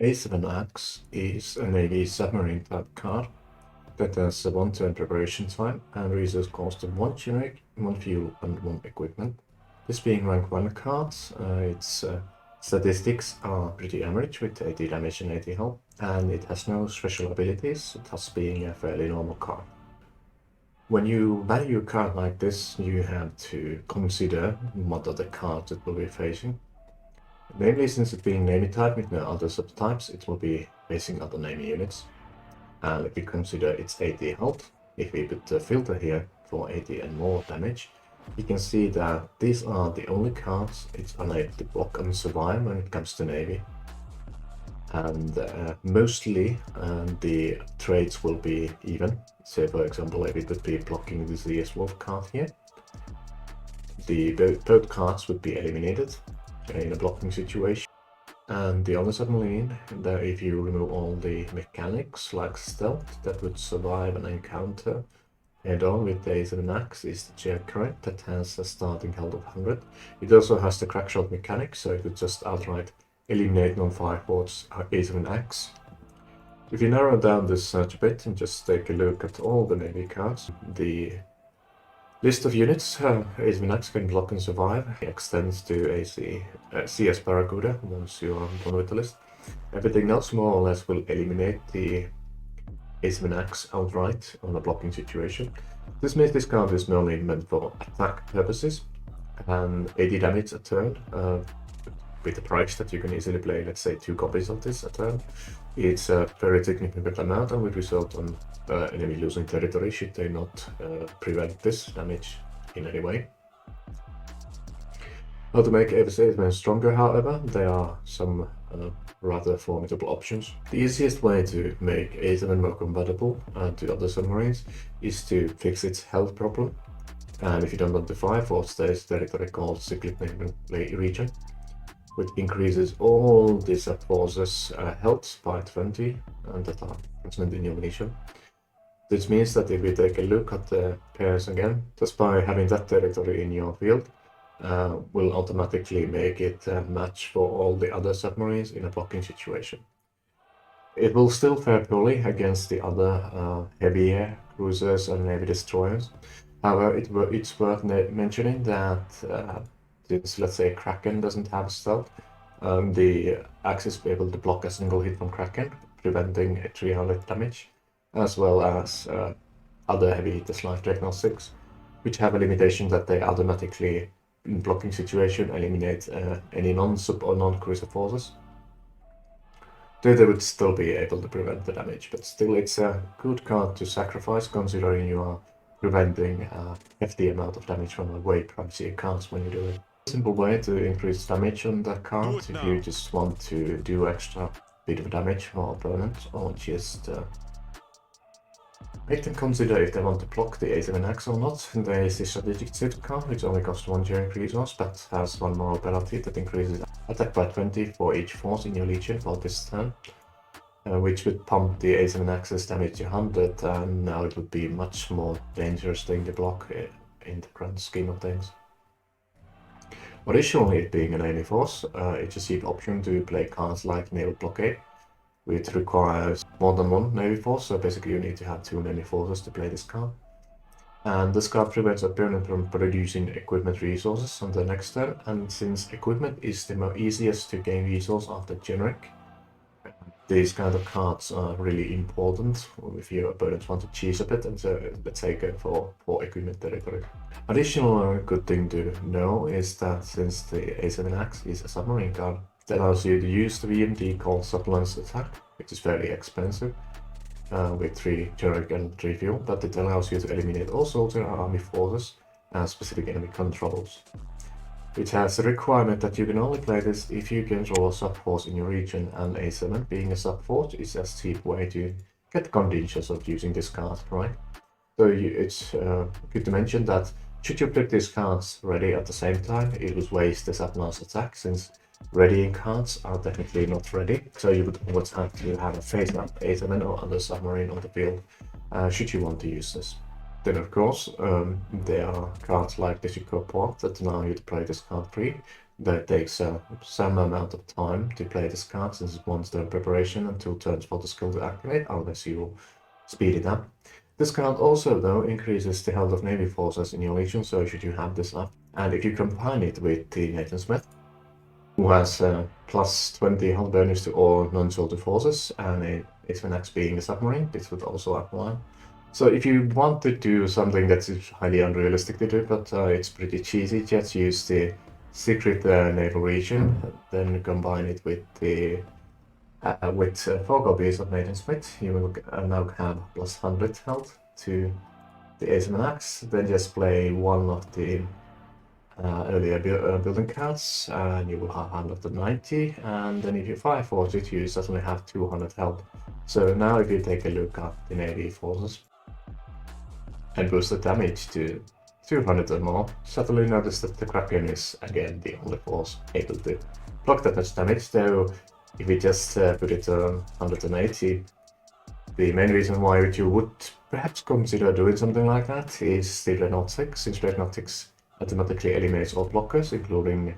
A7X is a Navy submarine type card that has a 1 turn preparation time and resource cost of 1 generic, 1 fuel and 1 equipment. This being rank 1 cards, its statistics are pretty average with 80 damage and 80 health, and it has no special abilities, thus being a fairly normal card. When you value a card like this, you have to consider what other cards it will be facing. Namely, since it being Navy type with no other subtypes, it will be facing other Navy units. And if we consider its 80 health, if we put the filter here for 80 and more damage, you can see that these are the only cards it's unable to block and survive when it comes to Navy. And mostly the trades will be even. Say for example, if it would be blocking the CS Wolf card here, both cards would be eliminated in a blocking situation. And the other submarine, that if you remove all the mechanics like stealth that would survive an encounter head-on with the A7X, is the Jet Current that has a starting health of 100. It also has the crackshot mechanic, so it would just outright eliminate non-fire force A7X. If you narrow down this search a bit and just take a look at all the Navy cards, the list of units A7X can block and survive extends to CS Barracuda once you are done with the list. Everything else more or less will eliminate the A7X outright on a blocking situation. This means this card is mainly meant for attack purposes and 80 damage a turn. With the price that you can easily play, let's say 2 copies of this a turn. It's a very significant amount and would result on enemy losing territory should they not prevent this damage in any way. How to make A7 stronger, however, there are some rather formidable options. The easiest way to make A7 more compatible to other submarines is to fix its health problem. And if you don't want the fire force, there is territory called Cyclic Region, which increases all the sub-forces' health by 20 and that are present in your munition. This means that if we take a look at the pairs again, just by having that territory in your field, will automatically make it a match for all the other submarines in a blocking situation. It will still fare poorly against the other heavy air cruisers and Navy destroyers. However, it's worth mentioning that since, let's say, Kraken doesn't have stealth, the Axis will be able to block a single hit from Kraken, preventing 300 damage, as well as other heavy hitters like Dreadnought 6, which have a limitation that they automatically, in blocking situation, eliminate any non-sub or non-cruiser forces. Though they would still be able to prevent the damage, but still it's a good card to sacrifice considering you are preventing a hefty amount of damage from a way pricier cards when you do it. Simple way to increase damage on that card if you just want to do extra bit of damage for opponents, or just make them consider if they want to block the A7X or not. There is the strategic shift card, which only costs 1 generic resource, but has 1 moral penalty that increases attack by 20 for each force in your legion for this turn, which would pump the A7X's damage to 100, and now it would be much more dangerous thing to block in the grand scheme of things. Additionally, it being a Navy force, it's a cheap option to play cards like Naval Blockade, which requires more than 1 Navy force, so basically you need to have 2 Navy forces to play this card. And this card prevents opponent from producing equipment resources on the next turn, and since equipment is the easiest to gain resource after generic, these kind of cards are really important if your opponents want to cheese a bit and so let's say go for equipment territory. Additional good thing to know is that since the A7X is a submarine card, it allows you to use the VMD called Surplus Attack, which is fairly expensive, with 3 generic and 3 fuel, but it allows you to eliminate all soldier and army forces and specific enemy controls. It has a requirement that you can only play this if you control a sub-force in your region, and A7 being a sub-force is a cheap way to get the conditions of using this card, right? So it's good to mention that should you put these cards ready at the same time, it would waste the sub-mass attack, since readying cards are technically not ready, so you would always have to have a face-up A7 or other submarine on the field should you want to use this. Then of course, there are cards like the Chico Port that allow you to play this card free. though it takes some amount of time to play this card, since it's 1 turn preparation and 2 turns for the skill to activate, unless you speed it up. This card also, though, increases the health of Navy forces in your Legion, so should you have this up. And if you combine it with the Nathan Smith, who has plus 20 hull bonus to all non-soldier forces, and it's when Axe being a submarine, this would also apply. So if you want to do something that is highly unrealistic to do, but it's pretty cheesy, just use the secret naval region, then combine it with the 4 copies of Nathan Smith, you will now have plus 100 health to the Ace Axe, then just play one of the earlier building cards, and you will have 190, and then if you fire force it, you suddenly have 200 health. So now if you take a look at the Navy forces and boost the damage to 200 or more, suddenly notice that the Kraken is again the only force able to block that much damage, though if we just put it on 180, the main reason why you would perhaps consider doing something like that is the Dreadnought 6, since Dreadnought 6 automatically eliminates all blockers, including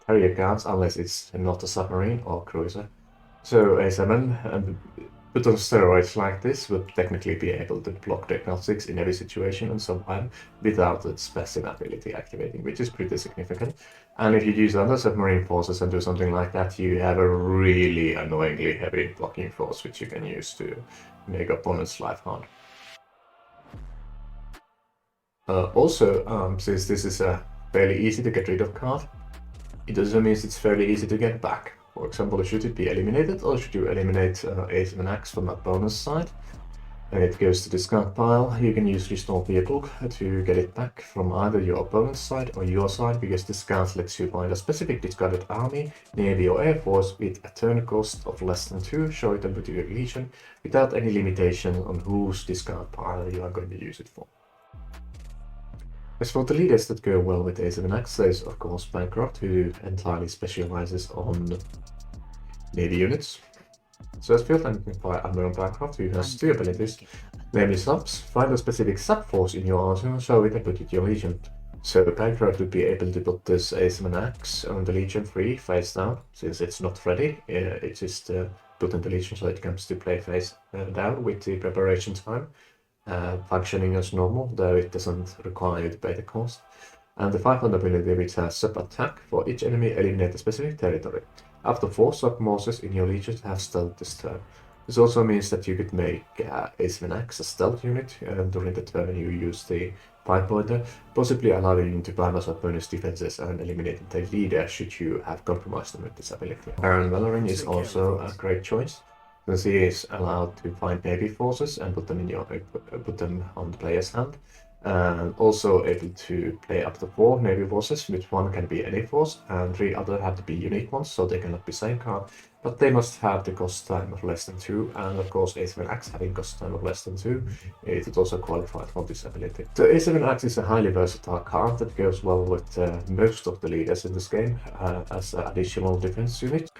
carrier cards, unless it's not a submarine or cruiser. So A7 put on steroids like this would technically be able to block Dreadnought 6 in every situation and survive without its passive ability activating, which is pretty significant. And if you use other submarine forces and do something like that, you have a really annoyingly heavy blocking force, which you can use to make opponents' life hard. Also, since this is a fairly easy to get rid of card, it also means it's fairly easy to get back. For example, should it be eliminated, or should you eliminate Ace from that bonus side? And it goes to the discard pile. You can use Restore Vehicle to get it back from either your opponent's side or your side, because this card lets you find a specific discarded army, navy or air force with a turn cost of less than 2, show it into your legion, without any limitation on whose discard pile you are going to use it for. As for the leaders that go well with A7X, there's of course Bancroft, who entirely specializes on navy units. So as field and Admiral Bancroft, who has 2 abilities, namely subs, find a specific sub force in your arsenal, so we can put it in your legion. So Bancroft would be able to put this A7X on the legion 3 face down, since it's not ready, it's just put in the legion so it comes to play face down with the preparation time. Functioning as normal, though it doesn't require you to pay the cost. And the 500 ability, which has sub-attack for each enemy, eliminate a specific territory. After 4 sub-morses in your legion have stealth this turn. This also means that you could make A7X a stealth unit during the turn you use the 5-pointer, possibly allowing you to bypass opponent's defenses and eliminating the leader should you have compromised them with this ability. Baron Valorine is also a great choice, since he is allowed to find navy forces and put them on the player's hand, and also able to play up to 4 navy forces, which one can be any force, and 3 other have to be unique ones, so they cannot be same card, but they must have the cost time of less than 2, and of course A7X having cost time of less than 2, it would also qualify for this ability. So A7X is a highly versatile card that goes well with most of the leaders in this game as an additional defense unit.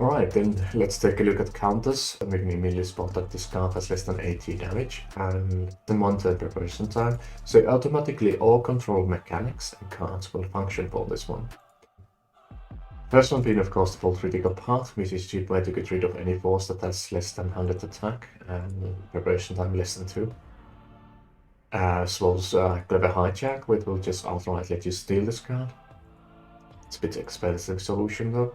Alright, then let's take a look at counters, and we can immediately spot that this card has less than 80 damage and then 1 turn preparation time, so automatically all control mechanics and cards will function for this one. First one being of course the full critical path, which is a cheap way to get rid of any force that has less than 100 attack and preparation time less than 2. As well as Clever Hijack, which will just outright let you steal this card. It's a bit expensive solution though.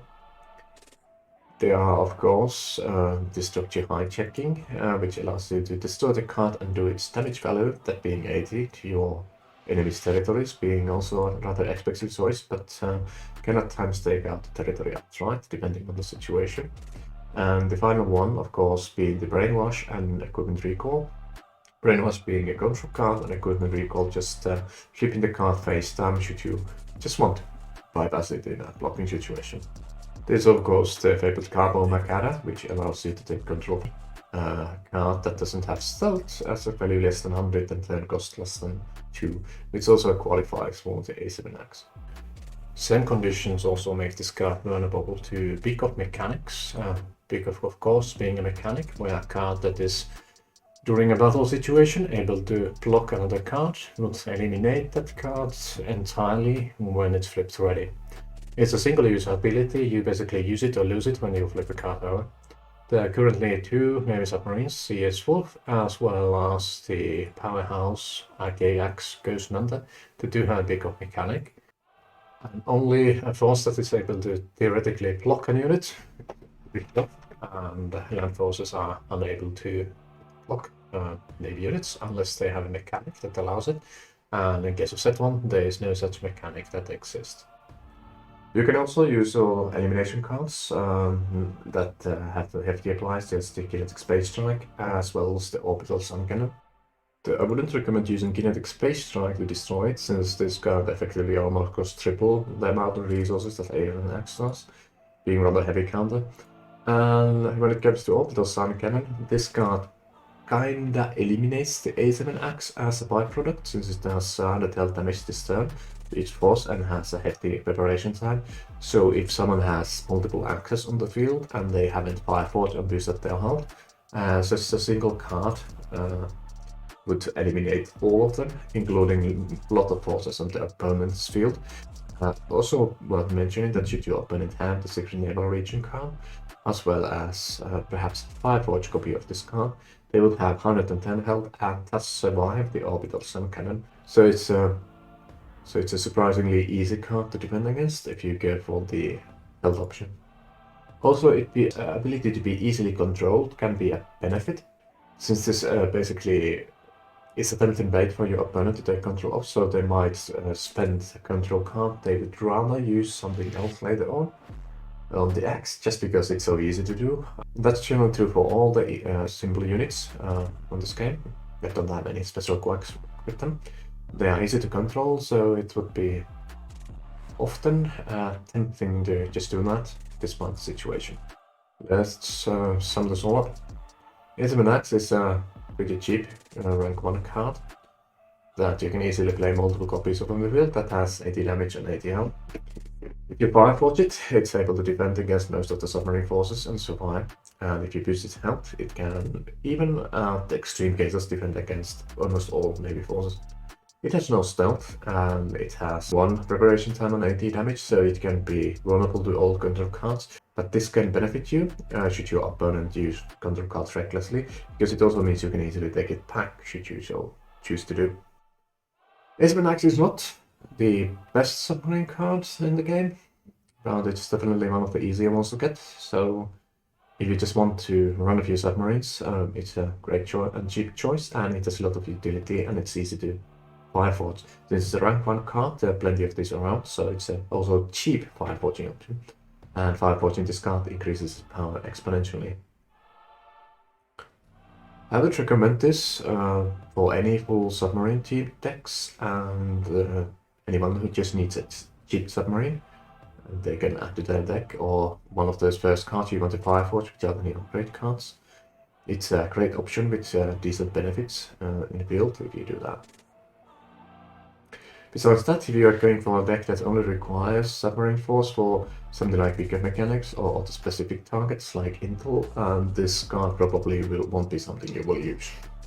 There are, of course, destructive hijacking, which allows you to destroy the card and do its damage value, that being 80, to your enemy's territories, being also a rather expensive choice, but can at times take out the territory outright, depending on the situation. And the final one, of course, being the Brainwash and Equipment Recall. Brainwash being a control card, and Equipment Recall just flipping the card face down should you just want to bypass it in a blocking situation. There's of course the fabled Carbo Macada, which allows you to take control of a card that doesn't have stealth as a value less than 100 and turn cost less than 2, which also qualifies for the A7X. Same conditions also make this card vulnerable to Beak of Mechanics. Beak of course being a mechanic, where a card that is During a battle situation, able to block another card, not eliminate that card entirely when it's flipped ready. It's a single use ability, you basically use it or lose it when you flip a card over. There are currently 2 Navy submarines, CS Wolf, as well as the powerhouse AKX Ghost Hunter. They do have a big mechanic. And only a force that is able to theoretically block a unit, and land forces are unable to block Navy units unless they have a mechanic that allows it. And in case of set 1, there is no such mechanic that exists. You can also use all elimination cards that have hefty applies. There's the Kinetic Space Strike as well as the Orbital Sun Cannon. I wouldn't recommend using Kinetic Space Strike to destroy it, since this card effectively almost costs triple the amount of resources that Alien Axe does, being rather heavy counter. And when it comes to Orbital Sun Cannon, this card kinda eliminates the A7 axe as a byproduct, since it does 100 health damage this turn to each force and has a hefty preparation time. So if someone has multiple axes on the field and they haven't fireforged or boosted their health, such a single card would eliminate all of them, including a lot of forces on the opponent's field. Also worth mentioning that should your opponent have the Secret Naval Region card, as well as perhaps a Fireforge copy of this card, they will have 110 health and thus survive the Orbital Sun Cannon. So it's a surprisingly easy card to defend against if you go for the health option. Also, the ability to be easily controlled can be a benefit, since this basically is a tempting bait for your opponent to take control of, so they might spend a control card they would rather use something else later on the axe, just because it's so easy to do. That's generally true for all the simple units on this game. They don't have any special quirks with them. They are easy to control, so it would be often tempting to just do that, despite the situation. Let's sum this all up. A7 Axe is a pretty cheap rank 1 card that you can easily play multiple copies of on the field that has 80 damage and 80 health. If you Fireforge it, it's able to defend against most of the submarine forces and survive. And if you boost its health, it can, even at extreme cases, defend against almost all Navy forces. It has no stealth, and it has 1 preparation time and 80 damage, so it can be vulnerable to all control cards. But this can benefit you should your opponent use control cards recklessly, because it also means you can easily take it back should you so choose to do. A7 Axe is not the best submarine card in the game, but it's definitely one of the easier ones to get. So if you just want to run a few submarines, it's a great and cheap choice, and it has a lot of utility and it's easy to Fireforge. This is a rank 1 card, there are plenty of these around, so it's also a cheap Fireforging option. And Fireforging this card increases power exponentially. I would recommend this for any full submarine team decks, and anyone who just needs a cheap submarine. They can add to their deck, or one of those first cards you want to Fireforge without any upgrade cards. It's a great option with decent benefits in the field if you do that. Besides that, if you are going for a deck that only requires submarine force for something like weaker mechanics or auto-specific targets like Intel, this card probably won't be something you will use.